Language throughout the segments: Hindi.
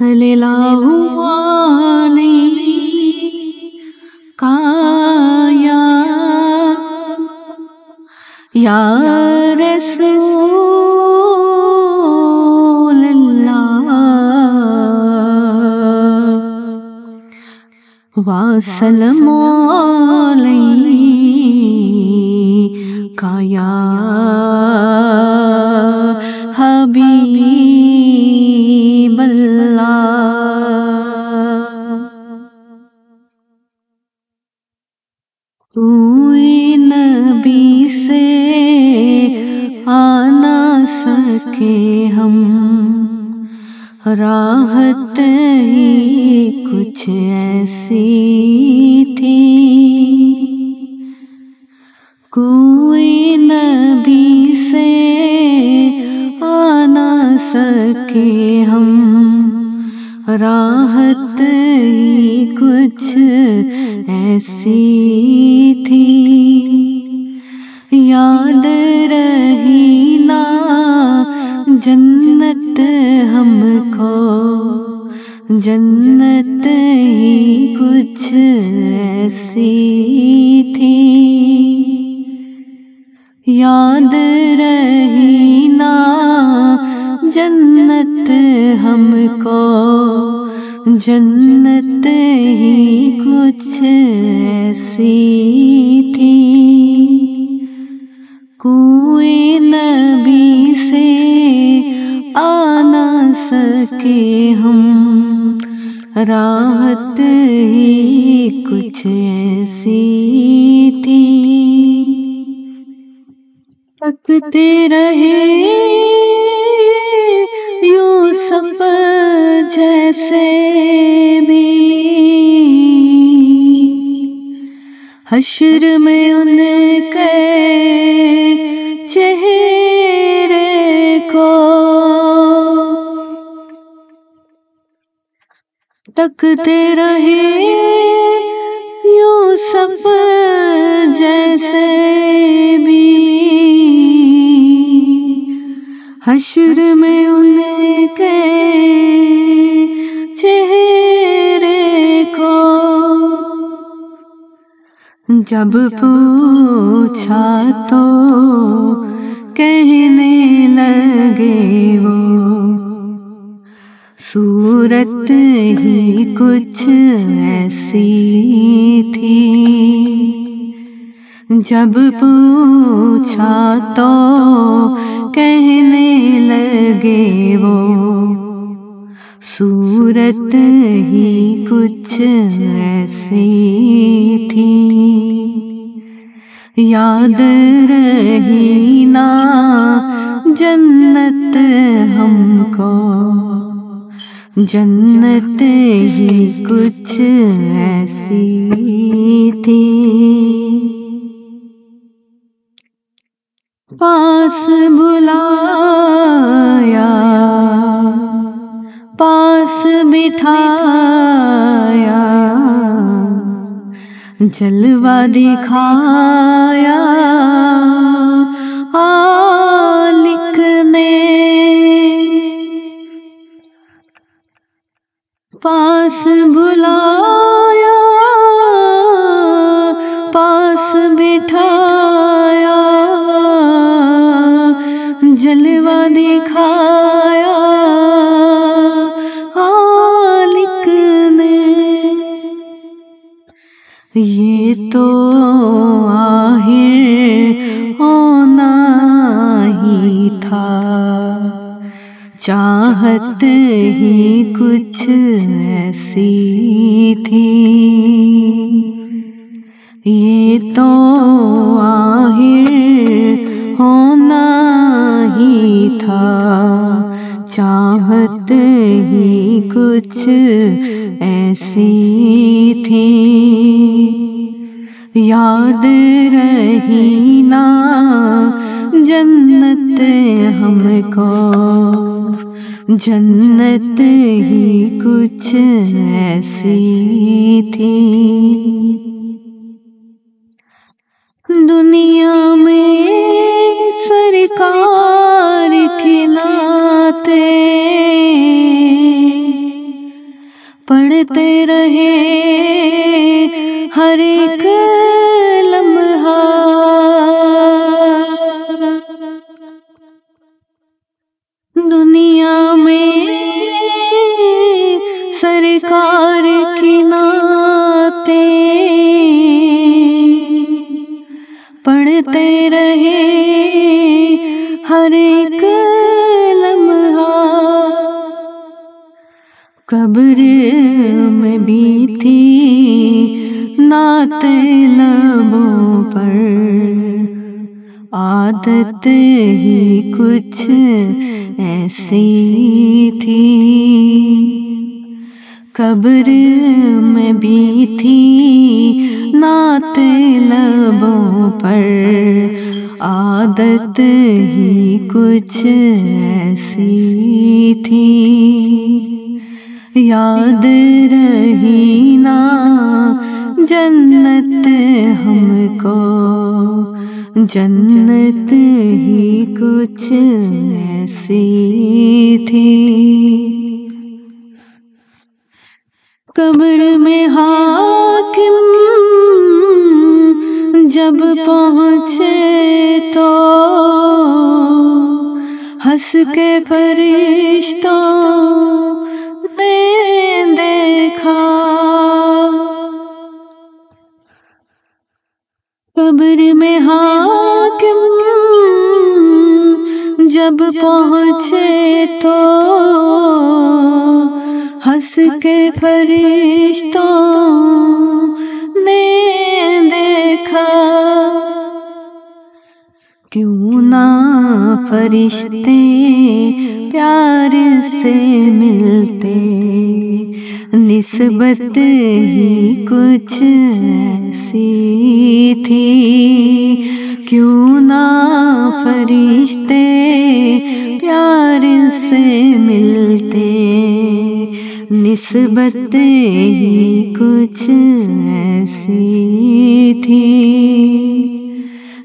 सल्लल्लाहु अलैहि काया या रसूल अल्लाह वसल्लम अलैहि काया हबीब तू नबी से आना सके हम, राहत ही कुछ ऐसी थी। कोई नबी से आना सके हम, राहत ही कुछ ऐसी थी। याद रही ना जन्नत हमको, जन्नत ही कुछ ऐसी थी। याद रही ना जन्नत हमको, जन्नत ही कुछ ऐसी थी। कोई नबी से आना सके हम, राहत ही कुछ ऐसी थी। तकते रहे यूसुफ जैसे भी, हश्र में उनके चेहरे को। तकते रहे यूसुफ जैसे भी, हश्र में उनके चेहरे को। जब पूछा तो कहने लगे वो, सूरत ही कुछ ऐसी थी। जब पूछा तो कहने लगे वो, सूरत ही कुछ ऐसी थी। याद रही ना जन्नत हमको, जन्नत ही कुछ ऐसी थी। पास बुलाया, पास बिठाया, जलवा दिखाया आलिक ने। पास बुलाया, पास बिठाया, जलवा दिखाया हालिक ने। ये तो आखिर होना ही था, चाहत ही कुछ ऐसी थी। ये तो आखिर होना ही था, चाहत ही कुछ ऐसी थी। याद रही ना जन्नत हमको, जन्नत ही कुछ ऐसी थी। दुनिया में सरकार के नाते पढ़ते रहे हर एक लम्हा, दुनिया में सरकार की नाते पढ़ते रहे हर एक लम्हा। कब्र में भी थी नात लबों पर, आदत ही कुछ ऐसी थी। कब्र में भी थी नात लबों पर, आदत ही कुछ ऐसी थी। याद रही ना जन्नत हमको, जन्नत ही कुछ ऐसी थी। कब्र में हाकिम जब पहुँचे तो हंस के फरिश्तों ने देखा। कब्र में हाकिम जब पहुँचे तो हंस के फरिश्तों ने देखा। क्यों ना फरिश्ते प्यार से मिलते, निस्बत ही कुछ ऐसी थी। क्यों ना फरिश्ते प्यार से मिलते, निस्बत ही कुछ ऐसी थी।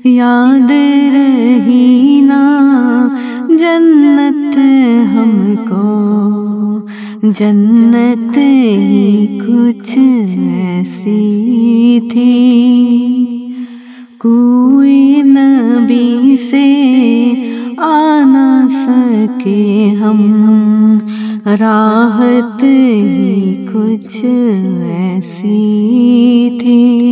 याद रही ना जन्नत हमको, जन्नत ही कुछ ऐसी थी। कोई नबी से आ न सके हम, राहत ही कुछ ऐसी थी।